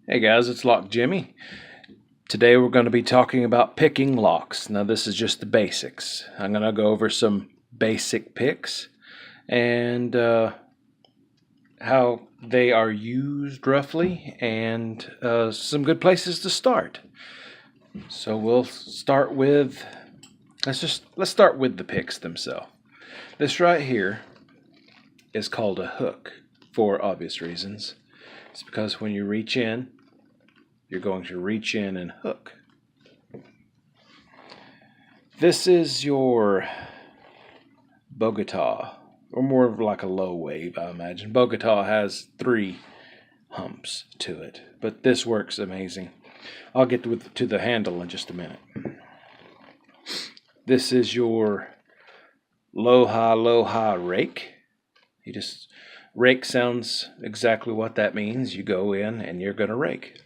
Hey guys, it's Lock Jimmy. Today we're going to be talking about picking locks. Now this is just the basics. I'm going to go over some basic picks and how they are used roughly and some good places to start. So we'll start with, let's start with the picks themselves. This right here is called a hook for obvious reasons. It's because when you reach in, you're going to reach in and hook. This is your Bogota, or more of like a low wave, I imagine. Bogota has 3 humps to it, but this works amazing. I'll get to the handle in just a minute. This is your low, high rake. Rake sounds exactly what that means. You go in and you're going to rake.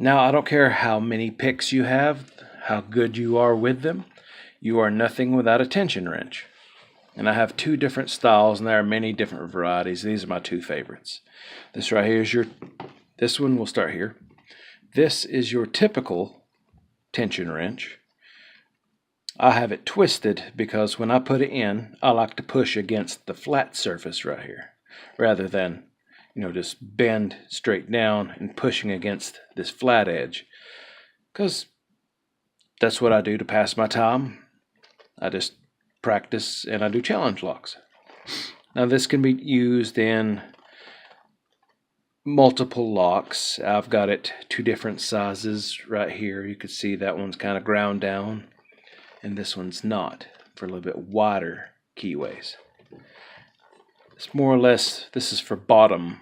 Now, I don't care how many picks you have, how good you are with them, you are nothing without a tension wrench. And I have 2 different styles, and there are many different varieties. These are my 2 favorites. This right here is this one, we'll start here. This is your typical tension wrench. I have it twisted because when I put it in, I like to push against the flat surface right here, rather than just bend straight down and pushing against this flat edge, because that's what I do to pass my time. I just practice and I do challenge locks. Now this can be used in multiple locks. I've got it 2 different sizes right here. You can see that one's kind of ground down and this one's not, for a little bit wider keyways. It's more or less, this is for bottom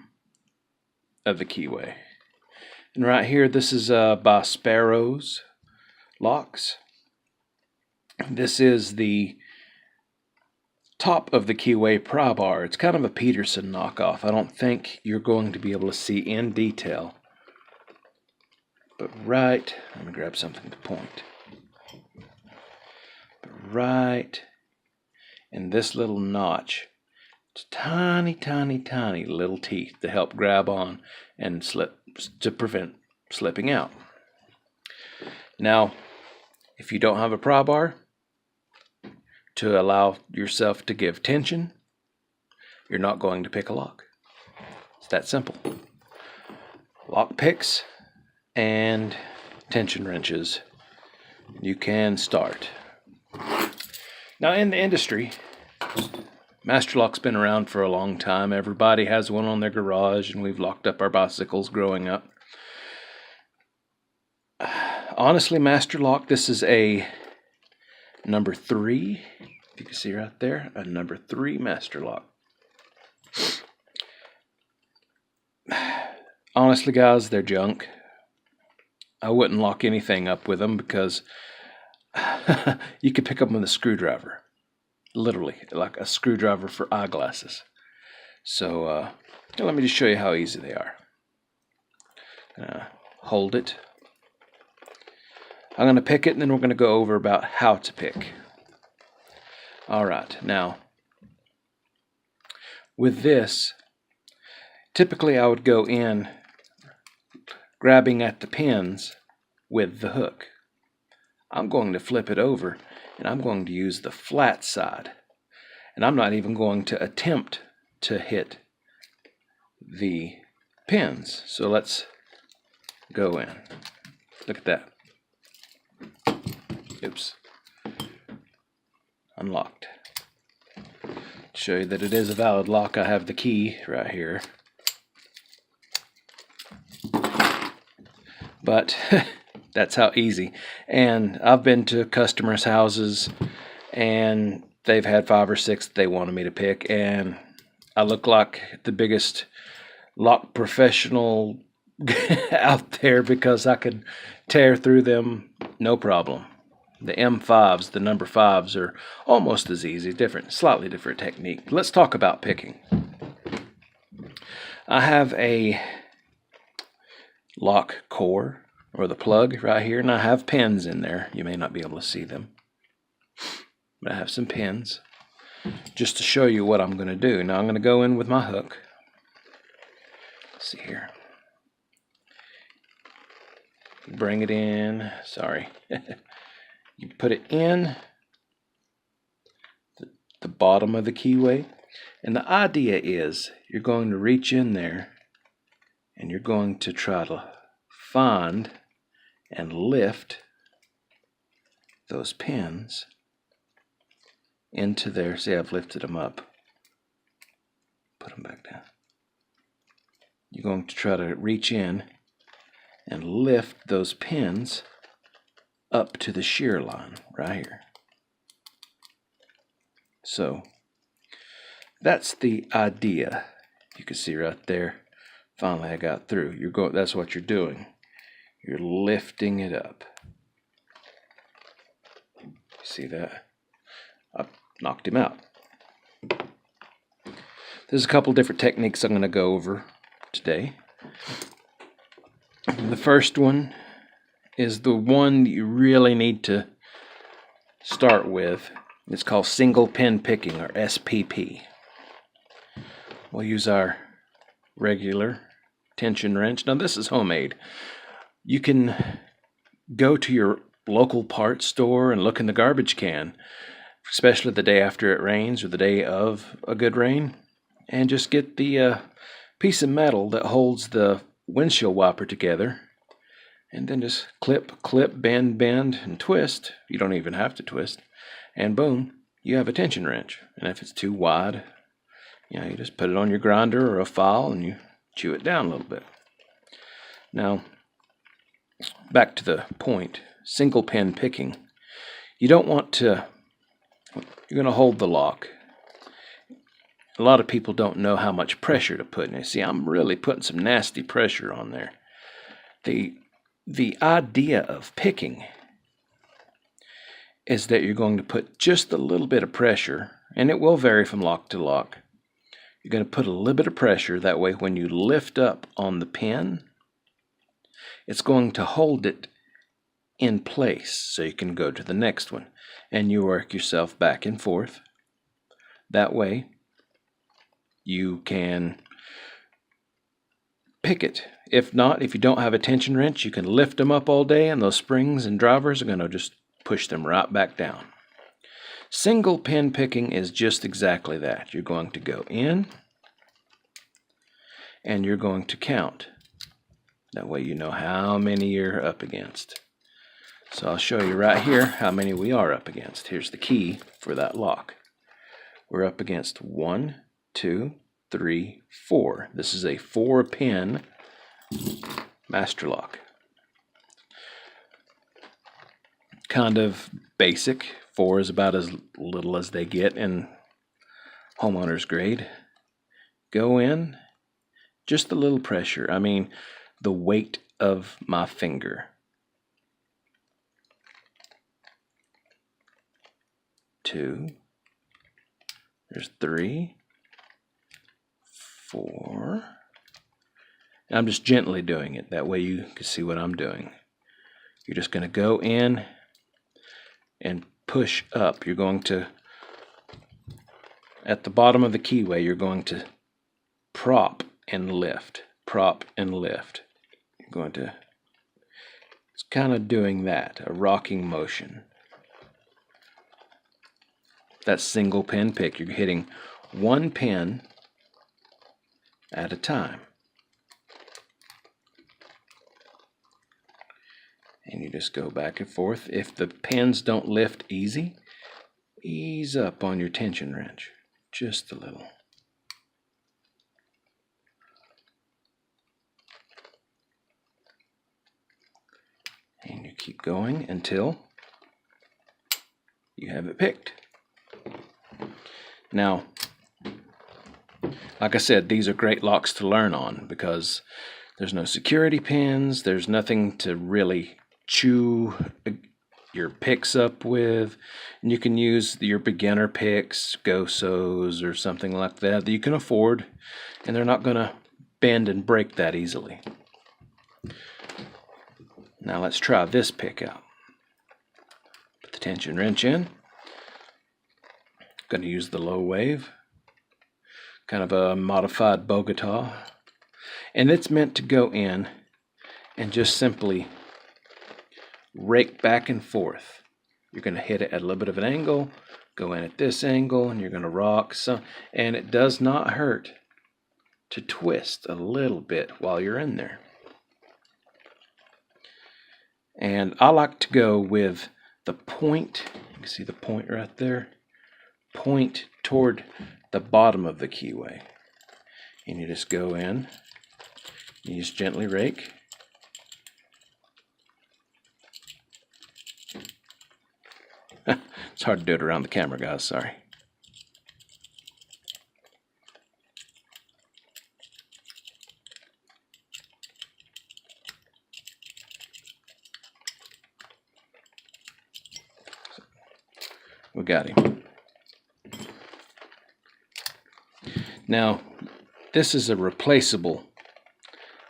of the keyway. And right here, this is by Sparrow's locks. This is the top of the keyway pry bar. It's kind of a Peterson knockoff. I don't think you're going to be able to see in detail. But let me grab something to point. But right in this little notch, tiny little teeth to help grab on and slip, to prevent slipping out. Now, if you don't have a pry bar to allow yourself to give tension, you're not going to pick a lock. It's that simple. Lock picks and tension wrenches. You can start. Now, in the industry, Master Lock's been around for a long time. Everybody has one on their garage, and we've locked up our bicycles growing up. Honestly, Master Lock, this is a number 3. If you can see right there, a number 3 Master Lock. Honestly, guys, they're junk. I wouldn't lock anything up with them because you could pick up with a screwdriver. Literally, like a screwdriver for eyeglasses. So let me just show you how easy they are. Hold it. I'm going to pick it, and then we're going to go over about how to pick. All right, now, with this, typically I would go in grabbing at the pins with the hook. I'm going to flip it over, and I'm going to use the flat side. And I'm not even going to attempt to hit the pins. So let's go in. Look at that. Oops. Unlocked. To show you that it is a valid lock, I have the key right here. But that's how easy. And I've been to customers' houses, and they've had 5 or 6 that they wanted me to pick, and I look like the biggest lock professional out there because I could tear through them no problem. The M5s, the number 5s, are almost as easy, slightly different technique. Let's talk about picking. I have a lock core, or the plug right here, and I have pins in there. You may not be able to see them, but I have some pins just to show you what I'm going to do. Now I'm going to go in with my hook. Let's see here. bring it in. Sorry. You put it in the bottom of the keyway. And the idea is you're going to reach in there and you're going to try to find and lift those pins into there. See, I've lifted them up. Put them back down. You're going to try to reach in and lift those pins up to the shear line right here. So that's the idea. You can see right there. Finally, I got through. That's what you're doing. You're lifting it up. See that? I knocked him out. There's a couple different techniques I'm going to go over today. The first one is the one you really need to start with. It's called single pin picking, or SPP. We'll use our regular tension wrench. Now this is homemade. You can go to your local parts store and look in the garbage can, especially the day after it rains or the day of a good rain, and just get the piece of metal that holds the windshield wiper together, and then just clip, bend, and twist. You don't even have to twist, and boom, you have a tension wrench. And if it's too wide, you just put it on your grinder or a file and you chew it down a little bit. Now, back to the point, single pin picking. You don't want to, you're going to hold the lock. A lot of people don't know how much pressure to put in it. See, I'm really putting some nasty pressure on there. The idea of picking is that you're going to put just a little bit of pressure, and it will vary from lock to lock. You're going to put a little bit of pressure, that way when you lift up on the pin, it's going to hold it in place so you can go to the next one, and you work yourself back and forth. That way you can pick it. If not, if you don't have a tension wrench, you can lift them up all day, and those springs and drivers are going to just push them right back down. Single pin picking is just exactly that. You're going to go in and you're going to count. That way you know how many you're up against. So I'll show you right here how many we are up against. Here's the key for that lock. We're up against 1, 2, 3, 4. This is a 4-pin master lock. Kind of basic. 4 is about as little as they get in homeowner's grade. Go in, just a little pressure. I mean, the weight of my finger. 2. There's 3, 4. And I'm just gently doing it. That way you can see what I'm doing. You're just going to go in and push up. You're going to, at the bottom of the keyway, you're going to prop and lift. Prop and lift. You're going to, it's kind of doing that, a rocking motion. That single pin pick. You're hitting one pin at a time. And you just go back and forth. If the pins don't lift easy, ease up on your tension wrench. Just a little. And you keep going until you have it picked. Now, like I said, these are great locks to learn on because there's no security pins. There's nothing to really chew your picks up with, and you can use your beginner picks, Gosos or something like that you can afford, and they're not going to bend and break that easily. Now let's try this pick out. Put the tension wrench in. Going to use the low wave, kind of a modified Bogota, and it's meant to go in and just simply rake back and forth. You're going to hit it at a little bit of an angle, go in at this angle, and you're going to rock some. And it does not hurt to twist a little bit while you're in there. And I like to go with the point. You can see the point right there. Point toward the bottom of the keyway. And you just go in. You just gently rake. It's hard to do it around the camera, guys. Sorry. We got him. Now, this is a replaceable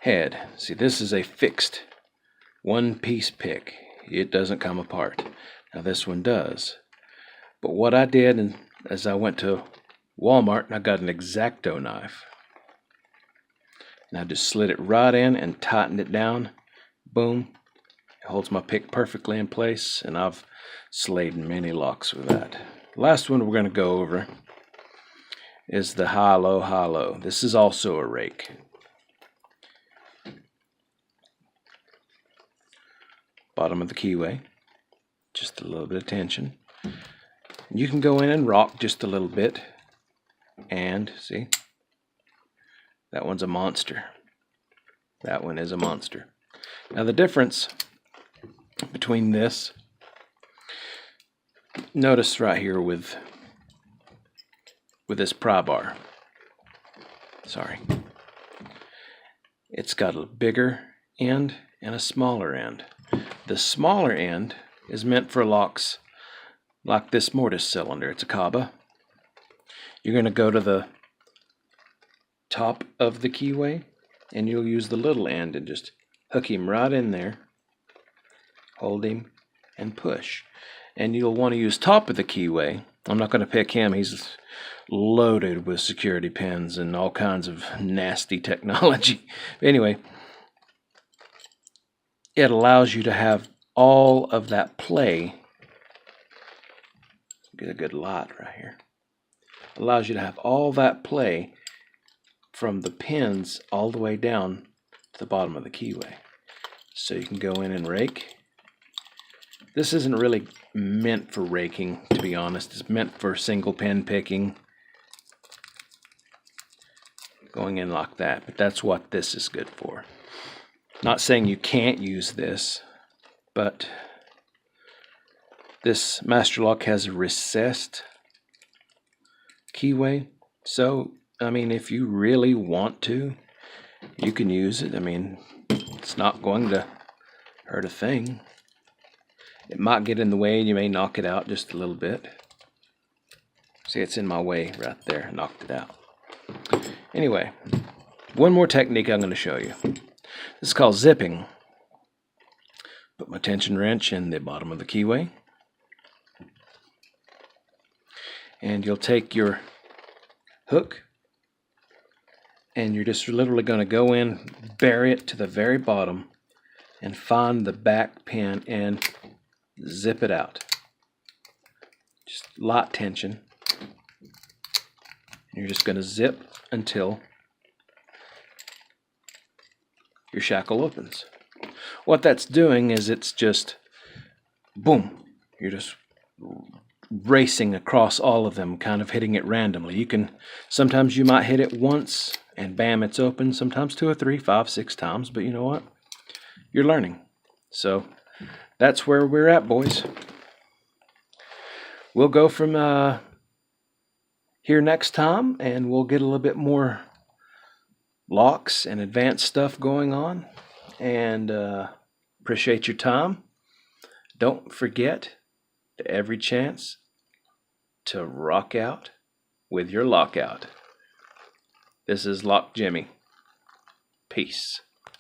head. See, this is a fixed one-piece pick. It doesn't come apart. Now, this one does. But what I did is I went to Walmart and I got an X-Acto knife. And I just slid it right in and tightened it down. Boom. It holds my pick perfectly in place, and I've slayed many locks with that. Last one we're going to go over is the high-low, high-low. This is also a rake. Bottom of the keyway. Just a little bit of tension. You can go in and rock just a little bit. And, see? That one's a monster. That one is a monster. Now the difference between this, notice right here with this pry bar. Sorry. It's got a bigger end and a smaller end. The smaller end is meant for locks like this mortise cylinder. It's a Caba. You're going to go to the top of the keyway and you'll use the little end and just hook him right in there, hold him, and push. And you'll want to use top of the keyway. I'm not going to pick him. He's loaded with security pins and all kinds of nasty technology. Anyway, it allows you to have all of that play. Get a good light right here. Allows you to have all that play from the pins all the way down to the bottom of the keyway. So you can go in and rake. This isn't really meant for raking, to be honest. It's meant for single pin picking. Going in like that, but that's what this is good for. Not saying you can't use this, but this Master Lock has a recessed keyway. So, I mean, if you really want to, you can use it. I mean, it's not going to hurt a thing. It might get in the way and you may knock it out just a little bit. See, it's in my way right there. Knocked it out. Anyway, one more technique I'm going to show you. This is called zipping. Put my tension wrench in the bottom of the keyway. And you'll take your hook and you're just literally going to go in, bury it to the very bottom, and find the back pin and zip it out. Just light tension. You're just going to zip until your shackle opens. What that's doing is it's just boom. You're just racing across all of them, kind of hitting it randomly. You can, sometimes you might hit it once and bam, it's open. Sometimes 2 or 3, 5, 6 times, but you know what? You're learning. So that's where we're at, boys. We'll go from here next time, and we'll get a little bit more locks and advanced stuff going on. And appreciate your time. Don't forget, every chance, to rock out with your lockout. This is Lock Jimmy. Peace.